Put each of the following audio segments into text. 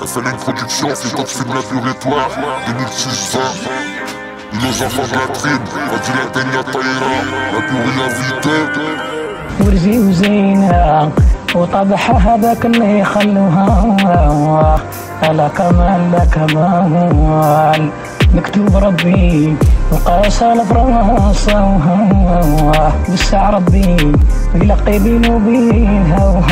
FLN Production, c'est top film laboratoire 2006-20. Nos enfants de la tribu, Fadila Denia Taïra, la Buria Vite. ورزي وزينة وطبحها ذاك اللي يخلوها لا كمال لا كمال مكتوب ربي وقاسى الفراسة بالساع ربي يلقي بيني وبينها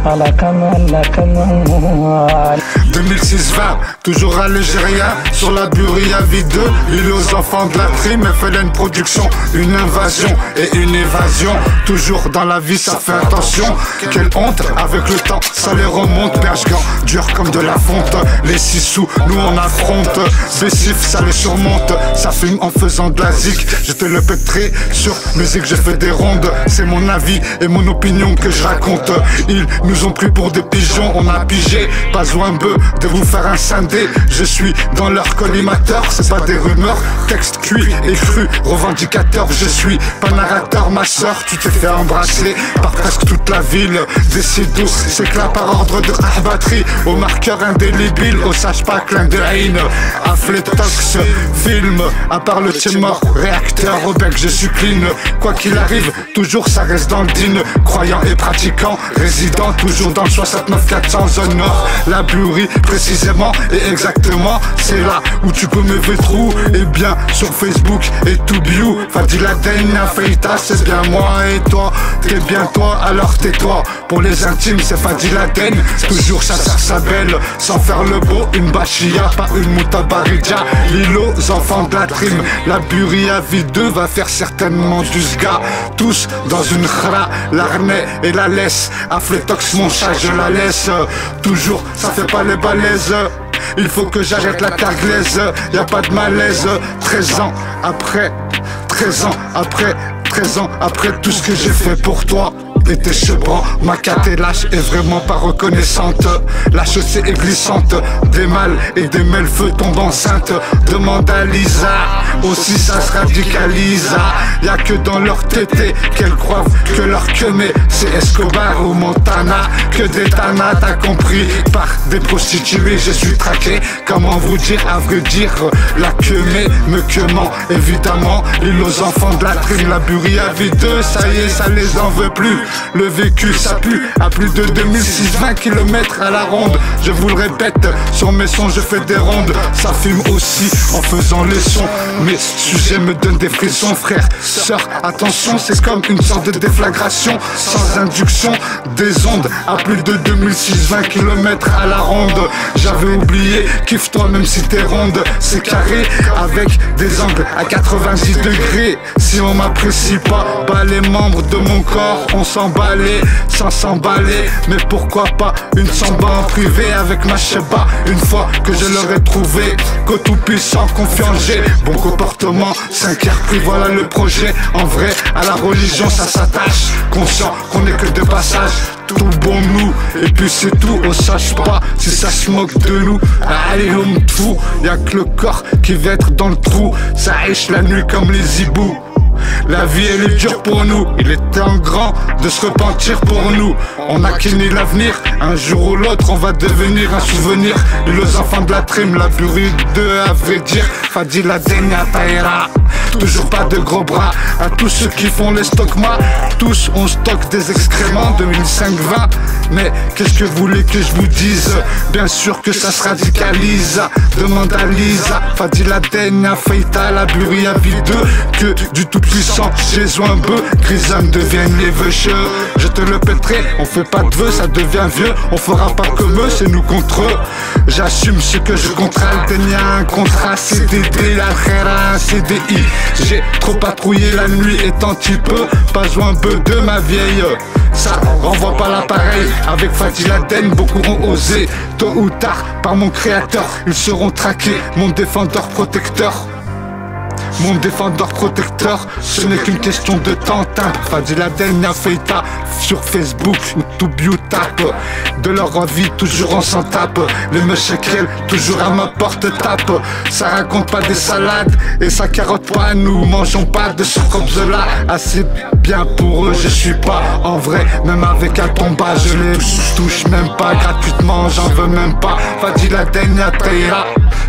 لا كمال لا كمال 2006-20, toujours à l'Algérie, sur la Buria Vite 2, l'île aux enfants de la trim, FLN Production, une invasion et une évasion, toujours dans la vie ça fait attention, quelle honte, avec le temps ça les remonte, Berggan, dur comme de la fonte, les 6 sous, nous on affronte, Bessif ça les surmonte, ça fume en faisant de la zik, je te le pèterai sur musique, je fais des rondes, c'est mon avis et mon opinion que je raconte, ils nous ont pris pour des pigeons, on a pigé, pas un bœuf de vous faire un scindé, je suis dans leur collimateur, c'est pas des rumeurs, texte cuit et cru, revendicateur, je suis pas narrateur, ma soeur, tu t'es fait embrasser par presque toute la ville, décide c'est que là par ordre de batterie, au marqueur indélébile, au sage pas clin de haine, Affletox, film, à part le tien mort, réacteur au bec, je suis clean, quoi qu'il arrive, toujours ça reste dans le din, croyant et pratiquant, résident toujours dans le 69 400 zone nord, la Burie précisément et exactement, c'est là où tu peux me trou et bien sur Facebook et tout bio, Fadila Denia Feita, c'est bien moi et toi, t'es bien toi, alors tais-toi, pour les intimes c'est Fadila Den, toujours ça sert sa belle, sans faire le beau, une bachia, pas une moutabaridja, l'île aux enfants de la trim, la Buria Vite 2 va faire certainement du sga, tous dans une khra, l'arnais et la laisse, Affletox mon chat je la laisse, toujours ça fait pas les balaises, il faut que j'arrête la carglaise, y a pas de malaise, 13 ans après, 13 ans après, 13 ans après tout ce que j'ai fait pour toi. Et tes chevrons, ma carte est lâche et vraiment pas reconnaissante. La chaussée est glissante, des mâles et des mêles-feux tombent enceintes. Demande à Lisa, aussi ça se radicalise. Y'a que dans leur tété qu'elles croient que leur queue c'est Escobar ou Montana. Que des tanas, t'as compris, par des prostituées je suis traqué. Comment vous dire, à vrai dire, la queue me queumant. Évidemment, l'île aux enfants de la trim, la Buria Vite 2, ça y est, ça les en veut plus. Le vécu ça pue à plus de 2006-20 km à la ronde. Je vous le répète, sur mes sons je fais des rondes. Ça fume aussi en faisant les sons. Mes sujets me donnent des frissons, frère, sœur, attention, c'est comme une sorte de déflagration. Sans induction, des ondes à plus de 2006-20 km à la ronde. J'avais oublié, kiffe-toi même si t'es ronde. C'est carré avec des angles à 90 degrés. Si on m'apprécie pas, bah les membres de mon corps, on s'emballer, sans s'emballer. Mais pourquoi pas une samba en privé avec ma cheba. Une fois que je l'aurai trouvé, qu'au tout puissant confiance j'ai. Bon comportement, 5 heures pris, voilà le projet. En vrai, à la religion ça s'attache. Conscient qu'on est que de passage. Tout bon nous, et puis c'est tout. On sache pas si ça se moque de nous. Allez on me fout, y'a que le corps qui va être dans le trou. Ça riche la nuit comme les hiboux. La vie elle est dure pour nous, il est temps grand de se repentir pour nous. On a qu'uni l'avenir, un jour ou l'autre on va devenir un souvenir. Et les enfants de la trim, la Buria 2 à vrai dire, Fadila Denia Taïra. Toujours pas de gros bras, à tous ceux qui font les stockmas. Tous on stocke des excréments 2005-20. Mais qu'est-ce que vous voulez que je vous dise? Bien sûr que ça se radicalise. Demande à Lisa, Fadila Denia Feita, la Buria Vite 2. Que du tout puissant, Jésus un bœuf, Grisam deviennent les veucheux. Je te le pèterai, on fait pas de vœux, ça devient vieux. On fera pas comme eux, c'est nous contre eux. J'assume ce que je contrale, Denia un contrat CDD, la Khera un CDI. J'ai trop patrouillé la nuit étant petit peu, pas un peu de ma vieille. Ça renvoie pas l'appareil, avec Fadila Den, beaucoup ont osé. Tôt ou tard, par mon créateur, ils seront traqués, mon défendeur protecteur. Mon défendeur protecteur, ce n'est qu'une question de temps. Fadila Denia Feita sur Facebook ou tout bio tape. De leur envie, toujours on s'en tape. Le Meshkel, toujours à ma porte tape. Ça raconte pas des salades et ça carotte pas. Nous mangeons pas de ce là. Assez bien pour eux, je suis pas en vrai. Même avec un combat, je les touche même pas. Gratuitement, j'en veux même pas. Fadila Denya Taïra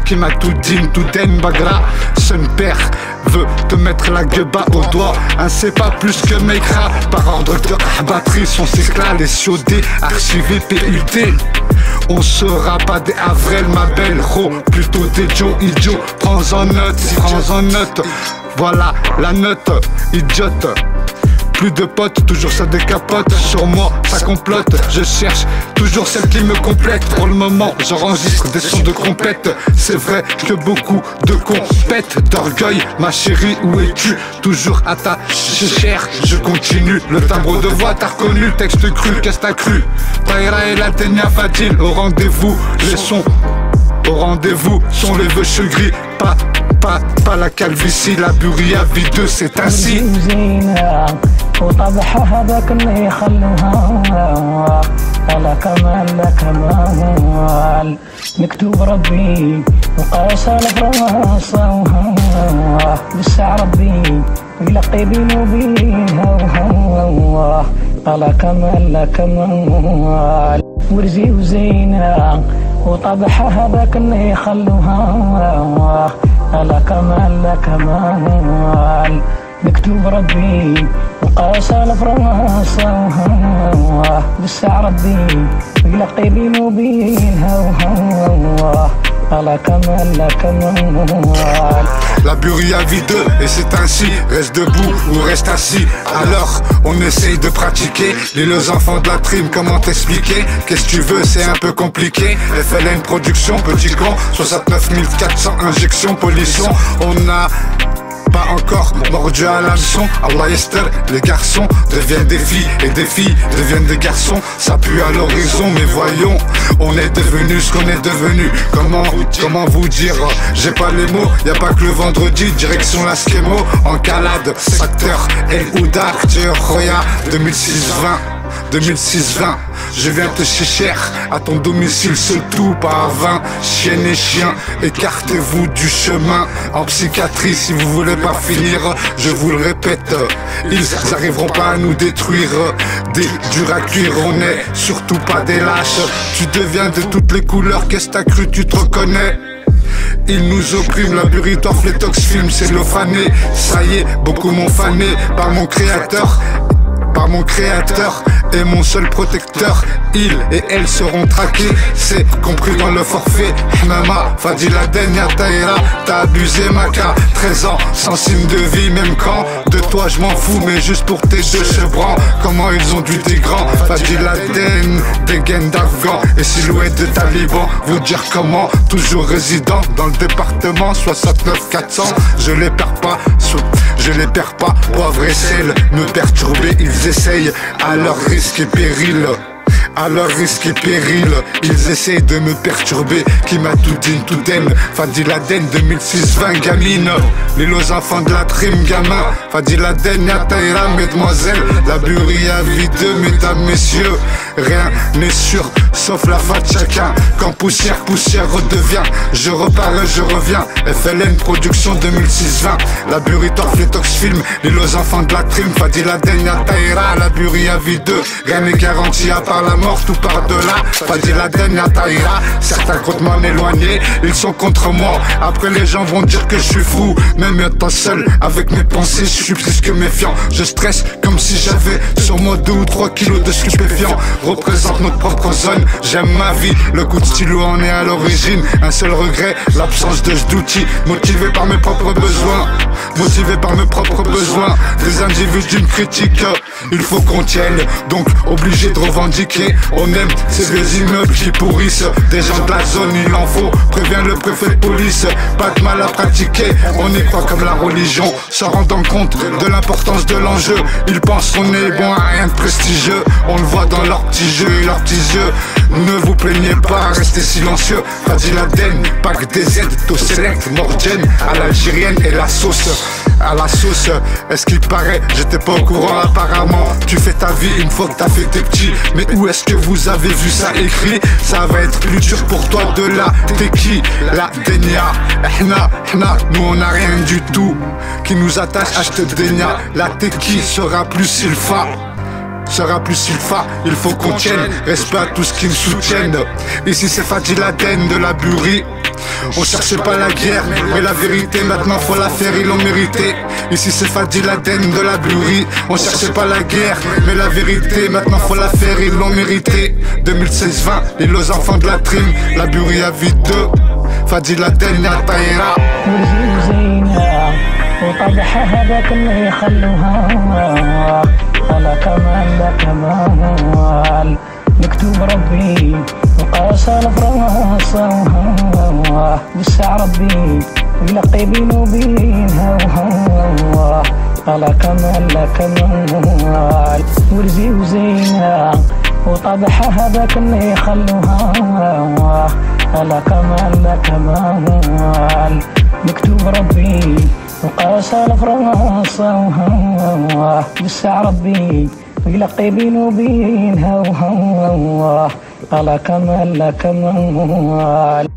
qui m'a tout dit, tout den bagra. Son père veut te mettre la gueba au doigt. Un c'est pas plus que Mekra. Par ordre de batterie, son cycla, les COD, archivé PUT. On sera pas des Avril, ma belle ro. Plutôt des Joe idiot. Prends-en note, prends-en note. Voilà la note, idiote. Plus de potes, toujours ça décapote. Sur moi, ça complote. Je cherche toujours celle qui me complète. Pour le moment, j'enregistre des sons de compète. C'est vrai que beaucoup de compètes d'orgueil. Ma chérie, où es-tu? Toujours à ta chère. Je continue. Le timbre de voix, t'as reconnu. Le texte cru, qu'est-ce t'as cru? Taïra et la Denya Fadil. Au rendez-vous, les sons. Au rendez-vous, sont les vœux gris. Pas la calvitie, la buria V2, c'est ainsi. وطبعها هذاك اللي يخلوها لا كمال لا كمال مكتوب ربي وقاسى لفراسة بالساعة ربي يلقي بيني وبينها لا كمال لا كمال ورزي وزينة وطبعها هذاك اللي يخلوها لا كمال لا كمال مكتوب ربي وقاسى لفراسة بالساعة ربي يلقي بيني وبينها لا كمال لا كمال. La buria V2 et c'est ainsi. Reste debout ou reste assis. Alors on essaye de pratiquer. Les enfants de la trim, comment t'expliquer? Qu'est-ce que tu veux, c'est un peu compliqué. FLN production, petit con. 69 400 injections, pollution. On a pas encore mordu à l'hameçon. Allah Esther, les garçons deviennent des filles et des filles deviennent des garçons. Ça pue à l'horizon, mais voyons, on est devenu ce qu'on est devenu. Comment vous dire? J'ai pas les mots, y a pas que le vendredi. Direction la Skemo, en calade, secteur El Ouda, Roya 2006-20. Je viens te cher à ton domicile, seul tout pas à 20. Chienne et chien, écartez-vous du chemin. En psychiatrie, si vous voulez pas finir, je vous le répète, ils n'arriveront pas à nous détruire. Des durs à cuire, on est surtout pas des lâches. Tu deviens de toutes les couleurs, qu'est-ce que t'as cru, tu te reconnais? Ils nous oppriment, la burritof, les tox film, c'est l'eau fanée. Ça y est, beaucoup m'ont fané par mon créateur et mon seul protecteur. Ils et elles seront traqués, c'est compris dans le forfait. Mama, Fadila Denya Taïra, t'as abusé Maka. 13 ans, sans signe de vie, même quand de toi je m'en fous, mais juste pour tes deux chevrons. Comment ils ont dû des grands, Fadila Den, des gaines d'Afghan et silhouette de taliban. Vous dire comment, toujours résident dans le département 69 400. Je les perds pas, poivre et sel, me perturber, ils essayent à leur risque et péril. À leur risque et péril, ils essayent de me perturber. Qui m'a tout dit, tout aime. Fadila Den 2006-20 gamine. Les enfants de la trim gamin. Fadila Den Taïra mesdemoiselles. La buria V2 mesdames messieurs. Rien n'est sûr sauf la fin de chacun. Quand poussière redevient, je repars et je reviens. FLN production 2006-20. La burritof, les tox film. Les enfants de la trim. Fadila Den Taïra. La buria V2. Rien n'est garanti à part la mort, tout par de là. Fadila Denya Taïra. Certains comptent m'en éloigner, ils sont contre moi. Après les gens vont dire que je suis fou. Même étant seul avec mes pensées, je suis plus que méfiant. Je stresse comme si j'avais sur moi 2 ou 3 kilos de stupéfiants. Représente notre propre zone, j'aime ma vie. Le coup de stylo en est à l'origine. Un seul regret, l'absence d'outils. Motivé par mes propres besoins. Des individus me critiquent. Il faut qu'on tienne, donc obligé de revendiquer. On aime ces vieux immeubles qui pourrissent. Des gens de la zone, il en faut. Prévient le préfet de police. Pas de mal à pratiquer. On y croit comme la religion, s'en rendant compte de l'importance de l'enjeu. Ils pensent qu'on est bon à rien de prestigieux. On le voit dans leurs petits jeux et leurs petits yeux. Ne vous plaignez pas, restez silencieux. Fadil Aden, pack des Z, to select, Morgen, à l'algérienne et la sauce. À la sauce, est-ce qu'il paraît, j'étais pas au courant apparemment. Tu fais ta vie une fois que t'as fait tes petits. Mais où est-ce que vous avez vu ça écrit? Ça va être plus dur pour toi de là. T'es qui? La Denia. Nous on a rien du tout qui nous attache à cette Denia. La t'es qui sera plus Silfa. Il faut qu'on tienne. Respect à tous qui me soutiennent. Ici c'est Fadil Aden de la Burie. On cherchait pas la guerre, mais la vérité maintenant faut la faire, ils l'ont mérité. Ici c'est Fadil Aden de la Burie. On cherchait pas la guerre, mais la vérité maintenant faut la faire, ils l'ont mérité. 2016-20, l'île aux enfants de la trim. La Burie à vie 2. Fadil Aden ya Taïra. وطبح هذاك اللي يخلوها على كمال مكتوب ربي وقاس الفراس والساع ربي يلقي بينه وبينها على كمال ورزي وزينة وطبح هذاك اللي يخلوها على كمال مكتوب ربي وقاس الفراس والساع ربي يلقي بينه وبينها على كمال